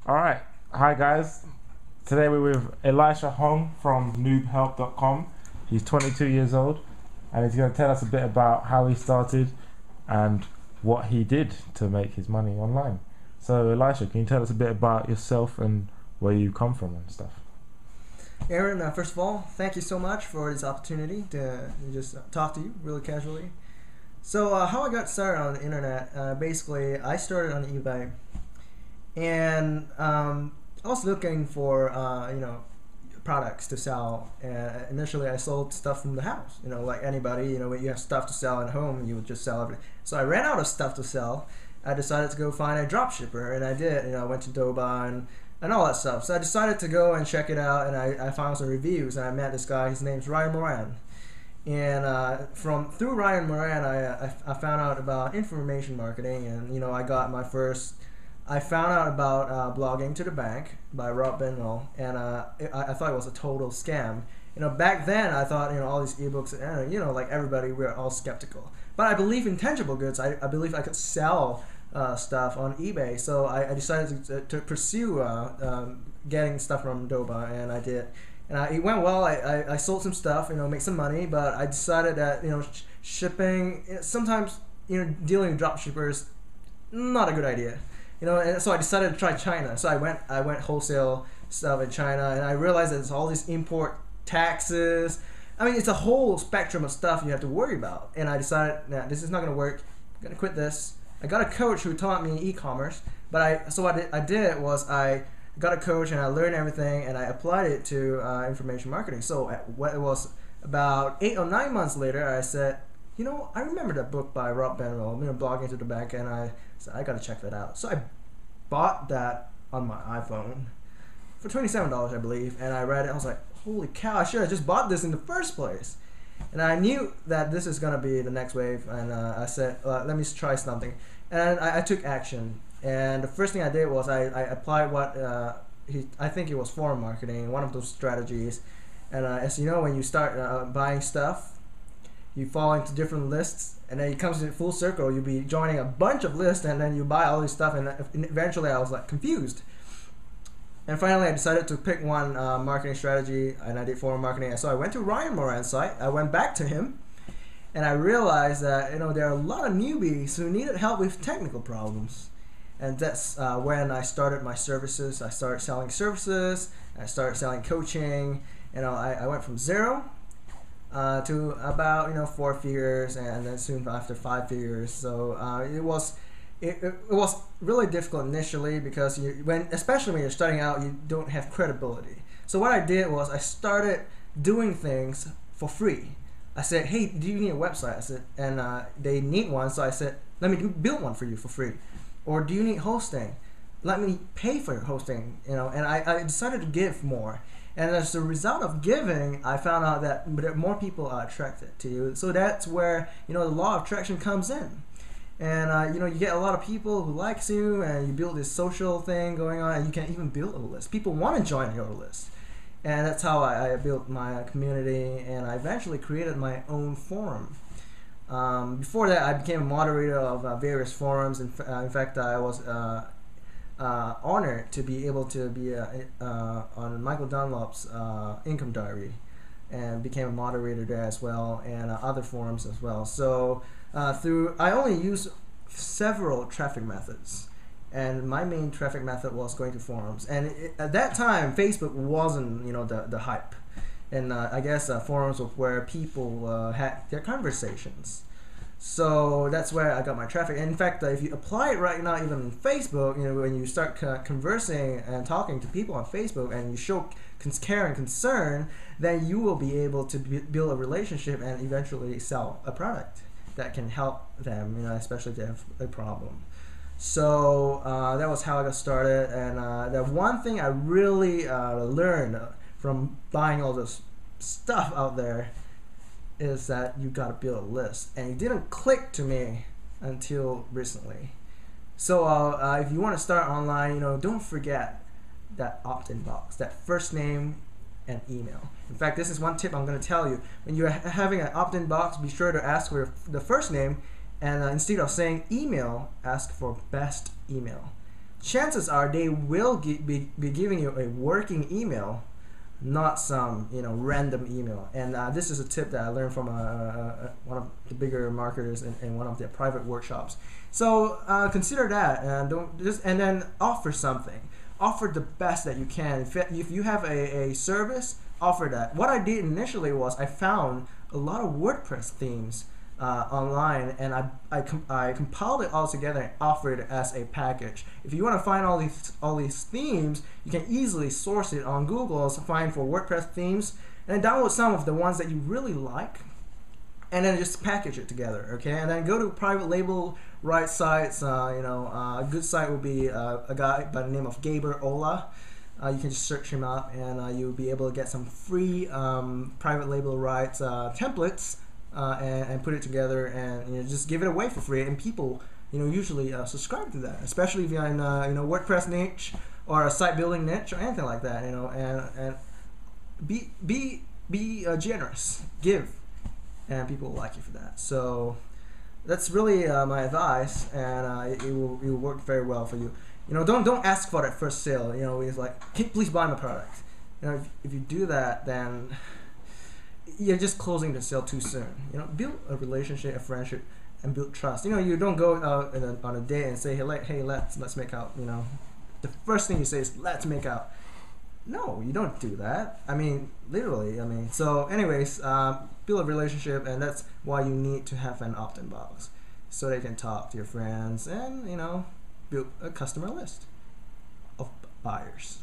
Alright, hi guys. Today we're with Elisha Hong from noobhelp.com. He's 22 years old and he's going to tell us a bit about how he started and what he did to make his money online. So Elisha, can you tell us a bit about yourself and where you come from and stuff? Aaron, first of all, thank you so much for this opportunity to just talk to you really casually. So how I got started on the internet, basically I started on eBay, and I was looking for products to sell. Initially I sold stuff from the house, like anybody, when you have stuff to sell at home, you would just sell everything. So I ran out of stuff to sell. I decided to go find a drop shipper, and I did. I went to Doba and all that stuff. So I decided to go and check it out, and I found some reviews, and I met this guy. His name's Ryan Moran. And through Ryan Moran, I found out about information marketing, and I found out about blogging to the bank by Rob Benwell, and I thought it was a total scam. Back then I thought all these ebooks, like everybody, we're all skeptical. But I believe in tangible goods. I believe I could sell stuff on eBay, so I decided to pursue getting stuff from Doba, and I did. And it went well. I sold some stuff, make some money, but I decided that shipping, sometimes dealing with drop shippers, not a good idea. And so I decided to try China. So I went wholesale stuff in China, and I realized that there's all these import taxes. I mean, it's a whole spectrum of stuff you have to worry about. And I decided, nah, this is not going to work. I'm going to quit this. I got a coach who taught me e-commerce, but what I did was I got a coach and I learned everything, and I applied it to information marketing. So it was about 8 or 9 months later, I said, I remember that book by Rob Benwell, Blogging to the Bank, and I said, I gotta check that out. So I bought that on my iPhone for $27, I believe, and I read it. I was like, holy cow, I should have just bought this in the first place. And I knew that this is gonna be the next wave, and I said, let me try something. And I took action. And the first thing I did was I applied what I think it was forum marketing, one of those strategies. And as you know, when you start buying stuff, you fall into different lists, and then it comes in full circle. You'll be joining a bunch of lists, and then you buy all this stuff, and eventually I was like confused. And finally I decided to pick one marketing strategy, and I did forum marketing. So I went to Ryan Moran's site, I went back to him, and I realized that there are a lot of newbies who needed help with technical problems. And that's when I started my services. I started selling services, I started selling coaching. I went from zero to about 4 figures, and then soon after 5 figures. So it was really difficult initially, because especially when you're starting out, you don't have credibility. So what I did was I started doing things for free. I said, hey, do you need a website? I said, and they need one, so I said, let me build one for you for free. Or do you need hosting? Let me pay for your hosting. And I decided to give more. And as a result of giving, I found out that more people are attracted to you. So that's where the law of attraction comes in. And you get a lot of people who likes you, and you build this social thing going on, and you can even build a list. People want to join your list. And that's how I built my community, and I eventually created my own forum. Before that, I became a moderator of various forums. In fact, I was honored to be able to be on Michael Dunlop's Income Diary, and became a moderator there as well, and other forums as well. So I only use several traffic methods, and my main traffic method was going to forums. And at that time, Facebook wasn't the hype. And I guess forums were where people had their conversations. So that's where I got my traffic. And in fact, if you apply it right now, even on Facebook, when you start conversing and talking to people on Facebook, and you show care and concern, then you will be able to build a relationship and eventually sell a product that can help them, especially if they have a problem. So that was how I got started. And the one thing I really learned from buying all this stuff out there is that you gotta build a list, and it didn't click to me until recently. So if you want to start online, don't forget that opt-in box, that first name and email. In fact, this is one tip I'm going to tell you. When you're having an opt-in box, be sure to ask for the first name, and instead of saying email, ask for best email. chances are they will be giving you a working email, not some random email. And this is a tip that I learned from one of the bigger marketers in one of their private workshops. So consider that, and then offer something. Offer the best that you can. If you have a service, offer that. What I did initially was I found a lot of WordPress themes online, and I compiled it all together and offered it as a package. If you want to find all these themes, you can easily source it on Google, so find for WordPress themes, and then download some of the ones that you really like, and then just package it together. Okay, and then go to private label right sites. A good site will be a guy by the name of Gaber Ola. You can just search him up, and you'll be able to get some free private label rights templates. And put it together, and just give it away for free, and people usually subscribe to that, especially if you're in WordPress niche or a site building niche or anything like that. And be generous, give, and people will like you for that. So that's really my advice, and it will work very well for you. Don't ask for that first sale. It's like, please buy my product. If you do that, then you're just closing the sale too soon. Build a relationship, a friendship, and build trust. You don't go out on a date and say, hey, let's make out. The first thing you say is, let's make out. No, you don't do that. I mean, literally. So anyways, build a relationship, and that's why you need to have an opt-in box, so they can talk to your friends and build a customer list of buyers.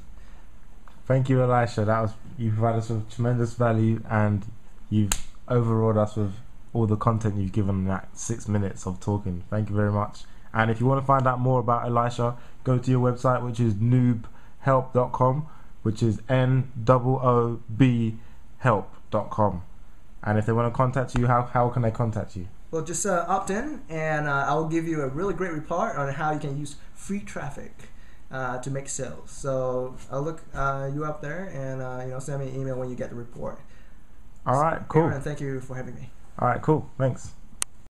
Thank you, Elisha. You provided us with tremendous value, and you've overawed us with all the content you've given in that 6 minutes of talking. Thank you very much. And if you want to find out more about Elisha, go to your website, which is noobhelp.com, which is NOOB help.com. And if they want to contact you, how can they contact you? Well, just opt in, and I will give you a really great report on how you can use free traffic to make sales. So I'll look you up there, and send me an email when you get the report. All right, cool. Aaron, thank you for having me. All right, cool. Thanks.